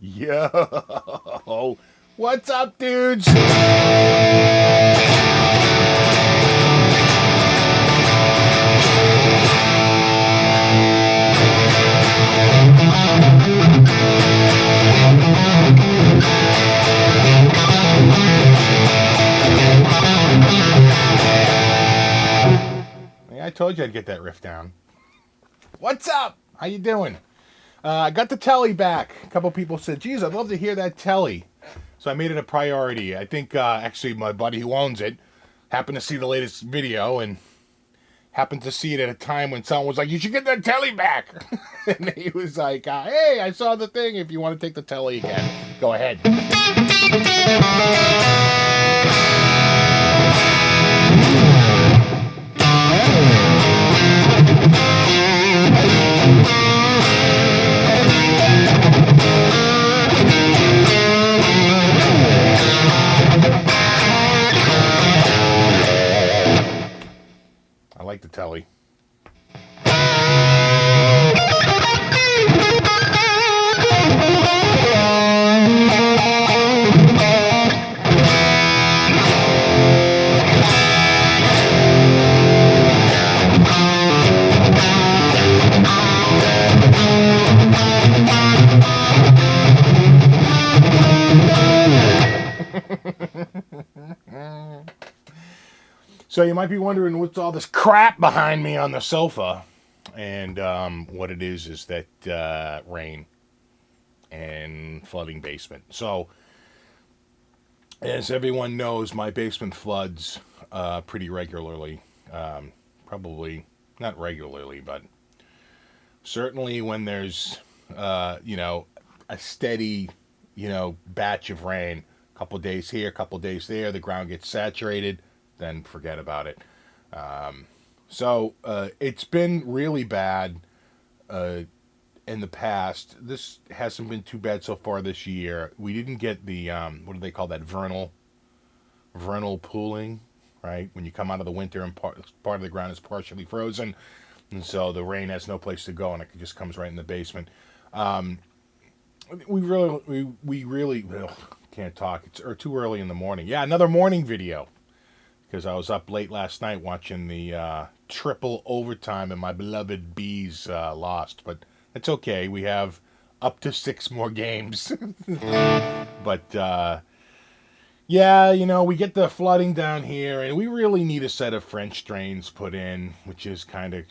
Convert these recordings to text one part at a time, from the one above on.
Yo, what's up, dudes? I told you I'd get that riff down. What's up? How you doing? I got the telly back. A couple people said, geez, I'd love to hear that telly. So I made it a priority. I think actually my buddy who owns it happened to see the latest video and happened to see it at a time when someone was like, you should get that telly back. And he was like, hey, I saw the thing. If you want to take the telly again, go ahead. I like the telly. So you might be wondering what's all this crap behind me on the sofa. And what it is that rain and flooding basement. So as everyone knows, my basement floods pretty regularly. Probably not regularly, but certainly when there's, a steady, batch of rain. A couple days here, a couple days there, the ground gets saturated. Then forget about it. So it's been really bad in the past. This hasn't been too bad so far this year. We didn't get the, what do they call that, vernal pooling, right? When you come out of the winter and part of the ground is partially frozen, and so the rain has no place to go, and it just comes right in the basement. We really can't talk. It's too early in the morning. Yeah, another morning video. Because I was up late last night watching the triple overtime and my beloved Bees lost. But it's okay. We have up to 6 more games. But, we get the flooding down here. And we really need a set of French drains put in, which is kind of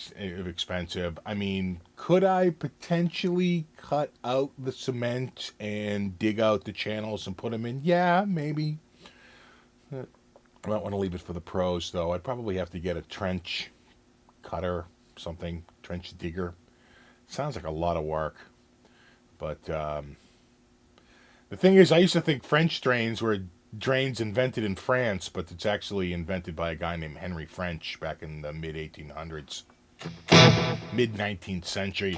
expensive. I mean, could I potentially cut out the cement and dig out the channels and put them in? Yeah, maybe. I might want to leave it for the pros, though. I'd probably have to get a trench cutter, something, trench digger. Sounds like a lot of work. But the thing is, I used to think French drains were drains invented in France, but it's actually invented by a guy named Henry French back in the mid-1800s. Mid-19th century.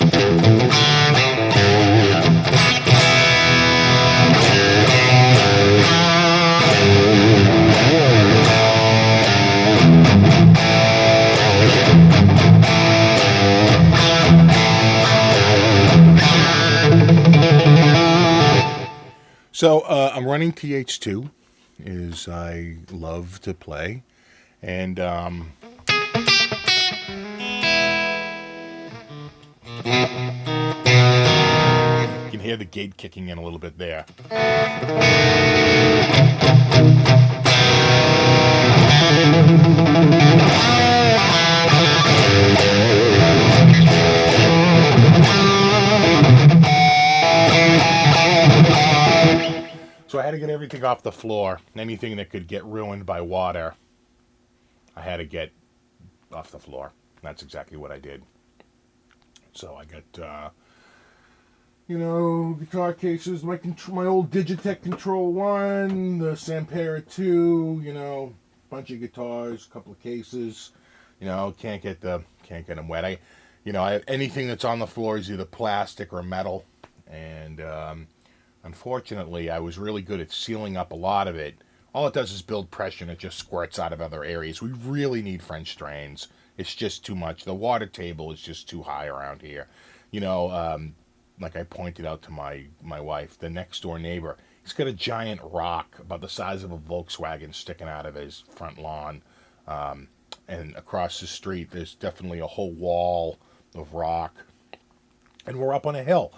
So I'm running TH2, as I love to play, and you can hear the gate kicking in a little bit there. So I had to get everything off the floor. Anything that could get ruined by water, I had to get off the floor. That's exactly what I did. So I got, guitar cases, my old Digitech Control 1, the Sampera 2, bunch of guitars, couple of cases. Can't get them wet. Anything that's on the floor is either plastic or metal, and unfortunately, I was really good at sealing up a lot of it. All it does is build pressure and it just squirts out of other areas. We really need French drains. It's just too much. The water table is just too high around here. like I pointed out to my wife, the next door neighbor, he's got a giant rock about the size of a Volkswagen sticking out of his front lawn. And across the street, there's definitely a whole wall of rock. And we're up on a hill.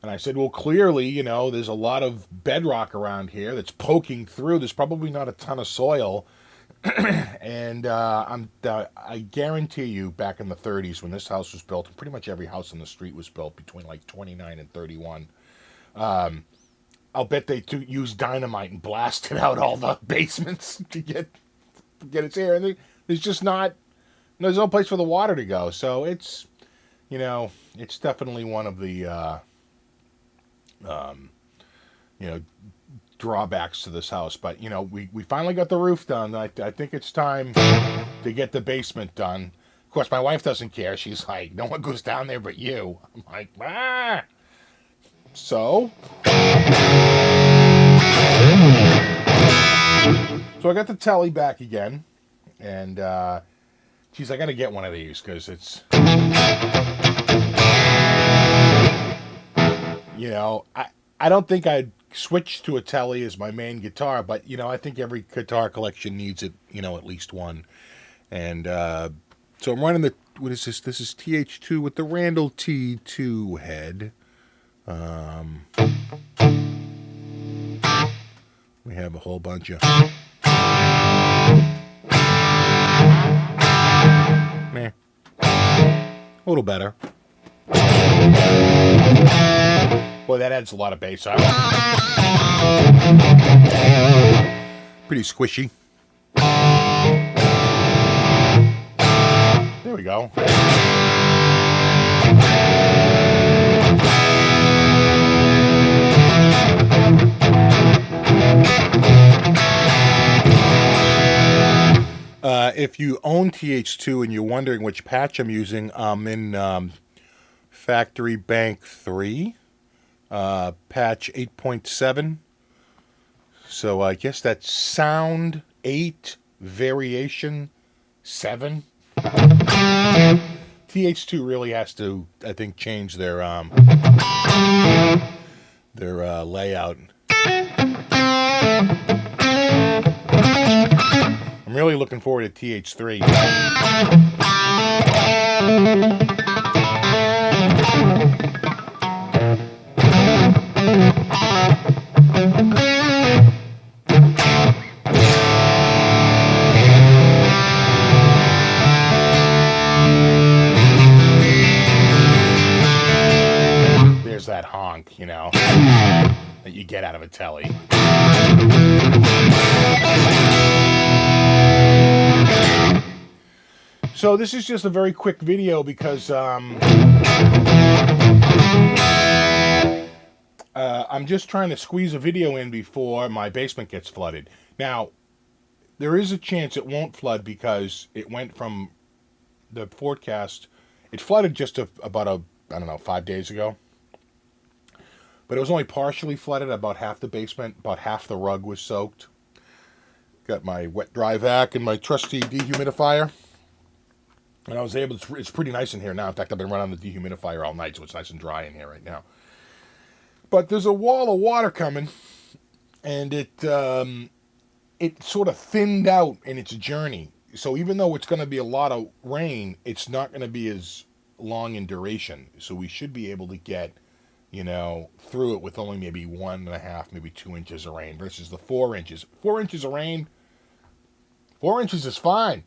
And I said, well, clearly, there's a lot of bedrock around here that's poking through. There's probably not a ton of soil. And I guarantee you, back in the 30s, when this house was built, and pretty much every house on the street was built between like 29 and 31, I'll bet they used dynamite and blasted out all the basements to get its air. And there's just there's no place for the water to go. So it's, it's definitely one of the, drawbacks to this house. But, we finally got the roof done. I think it's time to get the basement done. Of course, my wife doesn't care. She's like, no one goes down there but you. I'm like, ah. So I got the telly back again. And, geez, I got to get one of these because it's, I don't think I'd switch to a telly as my main guitar, but, I think every guitar collection needs it, at least one. And so I'm running what is this? This is TH2 with the Randall T2 head. We have a whole bunch of... Meh. A little better. Boy, that adds a lot of bass. Pretty squishy. There we go. If you own TH2 and you're wondering which patch I'm using, I'm in Factory Bank 3, patch 8.7. So I guess that's Sound 8, Variation 7. TH2 really has to, I think, change their layout. I'm really looking forward to TH3. There's that honk, that you get out of a telly. So this is just a very quick video because I'm just trying to squeeze a video in before my basement gets flooded. Now, there is a chance it won't flood because it went from the forecast. It flooded just about 5 days ago. But it was only partially flooded, about half the basement, about half the rug was soaked. Got my wet dry vac and my trusty dehumidifier. And I was able to, it's pretty nice in here now. In fact, I've been running the dehumidifier all night, so it's nice and dry in here right now. But there's a wall of water coming, and it sort of thinned out in its journey. So even though it's going to be a lot of rain, it's not going to be as long in duration. So we should be able to get, through it with only maybe 1.5, maybe 2 inches of rain versus the 4 inches. 4 inches of rain, 4 inches is fine.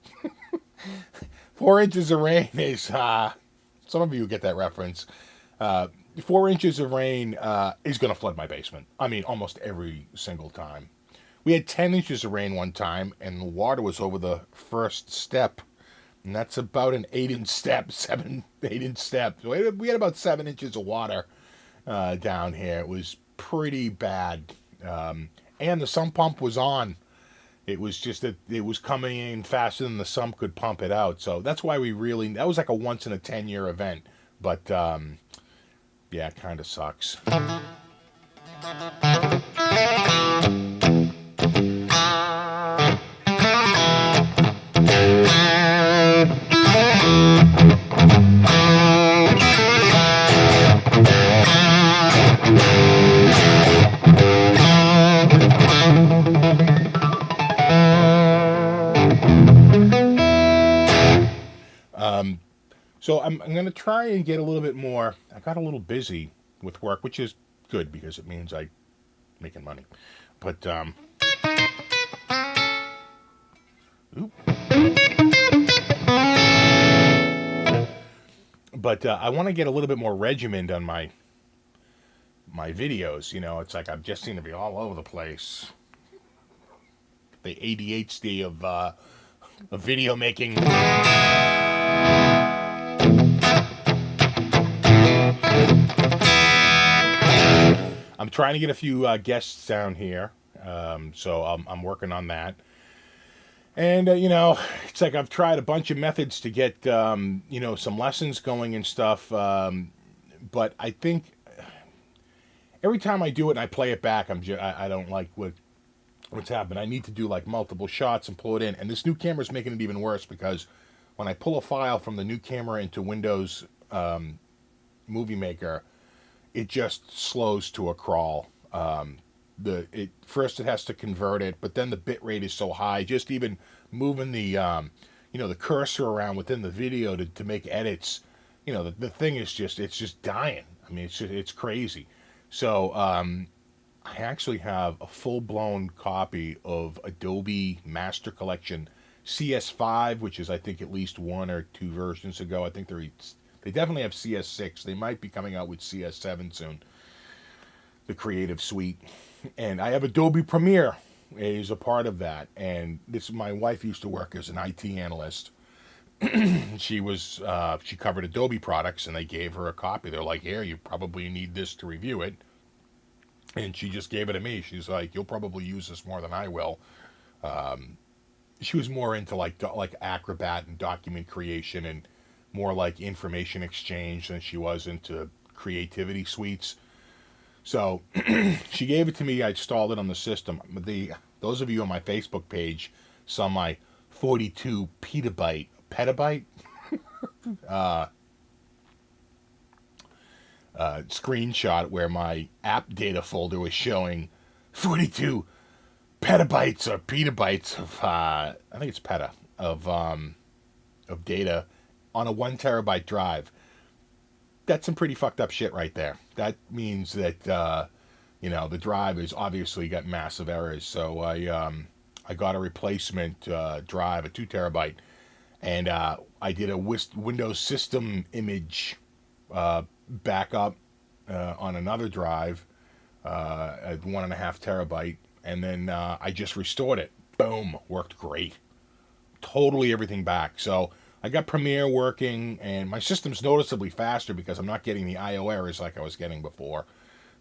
4 inches of rain is, some of you get that reference. 4 inches of rain is going to flood my basement. I mean, almost every single time. We had 10 inches of rain one time, and the water was over the first step. And that's about an 8-inch step, 8-inch step. So we had about 7 inches of water down here. It was pretty bad. And the sump pump was on. It was just that it was coming in faster than the sump could pump it out. So that's why that was like a once in a 10-year event. But, yeah, it kind of sucks. So I'm going to try and get a little bit more. I got a little busy with work, which is good because it means I'm making money. But I want to get a little bit more regimented on my videos. You know, it's like I'm just seem to be all over the place. The ADHD of video making. I'm trying to get a few guests down here, so I'm working on that. And, you know, it's like I've tried a bunch of methods to get, you know, some lessons going and stuff. But I think every time I do it and I play it back, I don't like what's happened. I need to do like multiple shots and pull it in. And this new camera is making it even worse because when I pull a file from the new camera into Windows Movie Maker, it just slows to a crawl. First it has to convert it, but then the bit rate is so high. Just even moving the you know, the cursor around within the video to make edits, you know, the thing is just dying. I mean, it's crazy. So I actually have a full-blown copy of Adobe Master Collection CS5, which is I think at least 1 or 2 versions ago. I think they definitely have CS6. They might be coming out with CS7 soon. The Creative Suite. And I have Adobe Premiere is a part of that. And my wife used to work as an IT analyst. She covered Adobe products, and they gave her a copy. They're like, here, you probably need this to review it. And she just gave it to me. She's like, you'll probably use this more than I will. She was more into like Acrobat and document creation and more like information exchange than she was into creativity suites. So she gave it to me. I installed it on the system. Those of you on my Facebook page saw my 42 petabyte screenshot where my app data folder was showing 42 petabytes or petabytes of I think it's peta of data on a 1 terabyte drive. That's some pretty fucked up shit right there. That means that you know, the drive has obviously got massive errors. So I got a replacement drive, a 2 terabyte, and I did a Windows system image backup on another drive at 1.5 terabyte, and then I just restored it. Boom, worked great. Totally everything back. So I got Premiere working, and my system's noticeably faster because I'm not getting the I/O errors like I was getting before.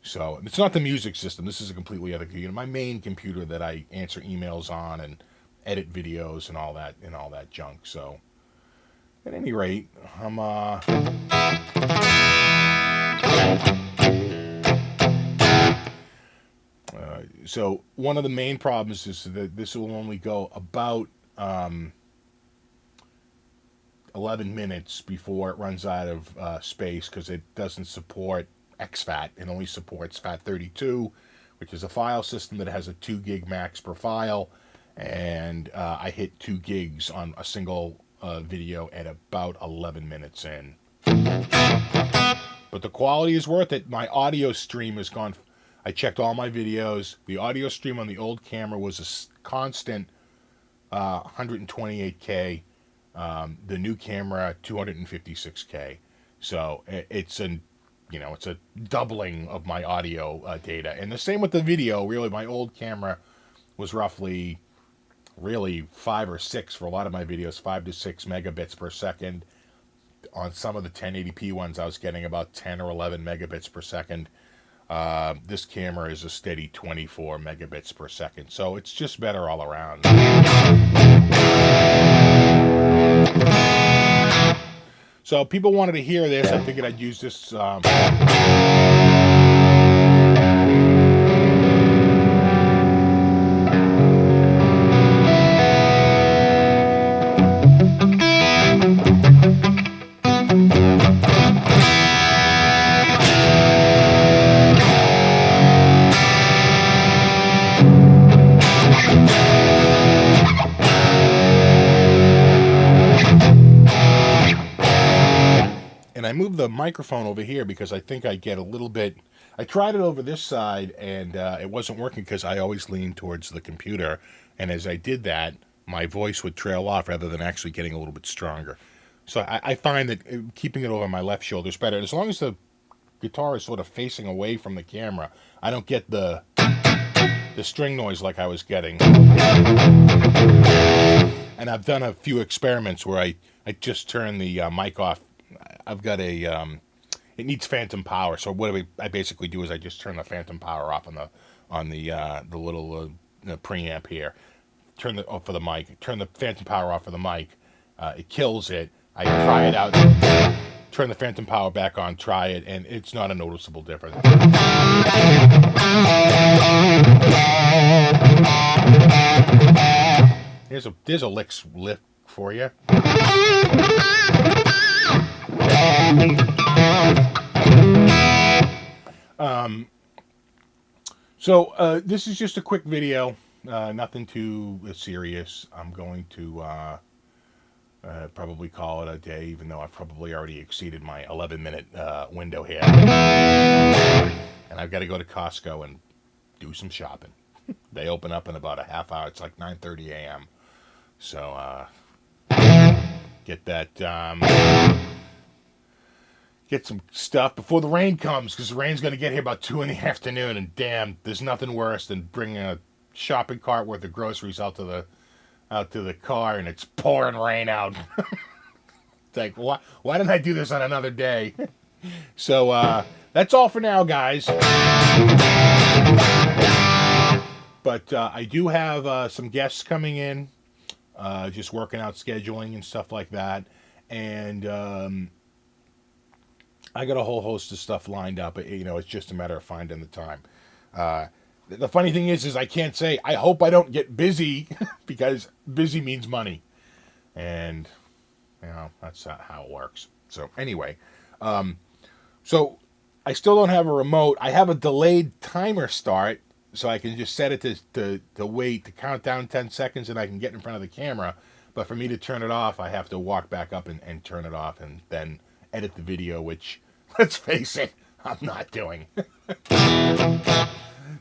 So it's not the music system. This is a completely other computer. My main computer that I answer emails on and edit videos and all that junk. So at any rate, I'm so one of the main problems is that this will only go about 11 minutes before it runs out of space because it doesn't support exFAT. It only supports FAT32, which is a file system that has a 2 gig max per file, and I hit 2 gigs on a single video at about 11 minutes in. But the quality is worth it. My audio stream has gone. I checked all my videos. The audio stream on the old camera was a constant 128K. The new camera 256K. So it's a doubling of my audio data. And the same with the video. Really, my old camera was roughly 5 or 6 for a lot of my videos, 5 to 6 megabits per second. On some of the 1080p ones, I was getting about 10 or 11 megabits per second. This camera is a steady 24 megabits per second. So it's just better all around. So people wanted to hear this. I figured I'd use this. move the microphone over here because I think I get a little bit. I tried it over this side and it wasn't working because I always lean towards the computer, and as I did that, my voice would trail off rather than actually getting a little bit stronger. So I find that keeping it over my left shoulder is better. As long as the guitar is sort of facing away from the camera, I don't get the string noise like I was getting. And I've done a few experiments where I just turn the mic off. I've got a it needs phantom power, so what I basically do is I just turn the phantom power off on the little preamp here. Turn the off for the mic. Turn the phantom power off for the mic. It kills it. I try it out. Turn the phantom power back on. Try it, and it's not a noticeable difference. There's a lick for you. So this is just a quick video, nothing too serious. I'm going to probably call it a day, even though I've probably already exceeded my 11-minute window here. And I've got to go to Costco and do some shopping. They open up in about a half hour. It's like 9:30 a.m. So get that, get some stuff before the rain comes, because the rain's going to get here about 2 in the afternoon, and damn, there's nothing worse than bringing a shopping cart worth of groceries out to the car, and it's pouring rain out. It's like, why didn't I do this on another day? So that's all for now, guys. But I do have some guests coming in, just working out scheduling and stuff like that, and I got a whole host of stuff lined up. It's just a matter of finding the time. The funny thing is I can't say, I hope I don't get busy, because busy means money. And, that's how it works. So, anyway. So, I still don't have a remote. I have a delayed timer start, so I can just set it to wait, to count down 10 seconds, and I can get in front of the camera. But for me to turn it off, I have to walk back up and turn it off, and then edit the video, which, let's face it, I'm not doing.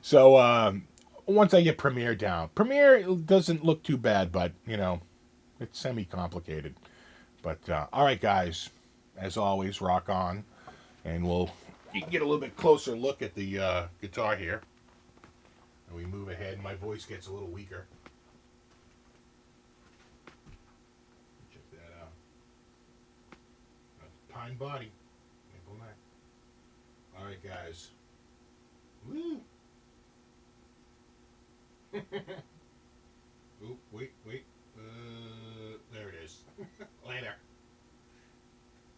So, once I get Premiere down. Premiere doesn't look too bad, but, it's semi-complicated. But, alright guys, as always, rock on. And you can get a little bit closer look at the guitar here. And we move ahead, and my voice gets a little weaker. Check that out. Pine body. Maple neck. Alright guys. Woo!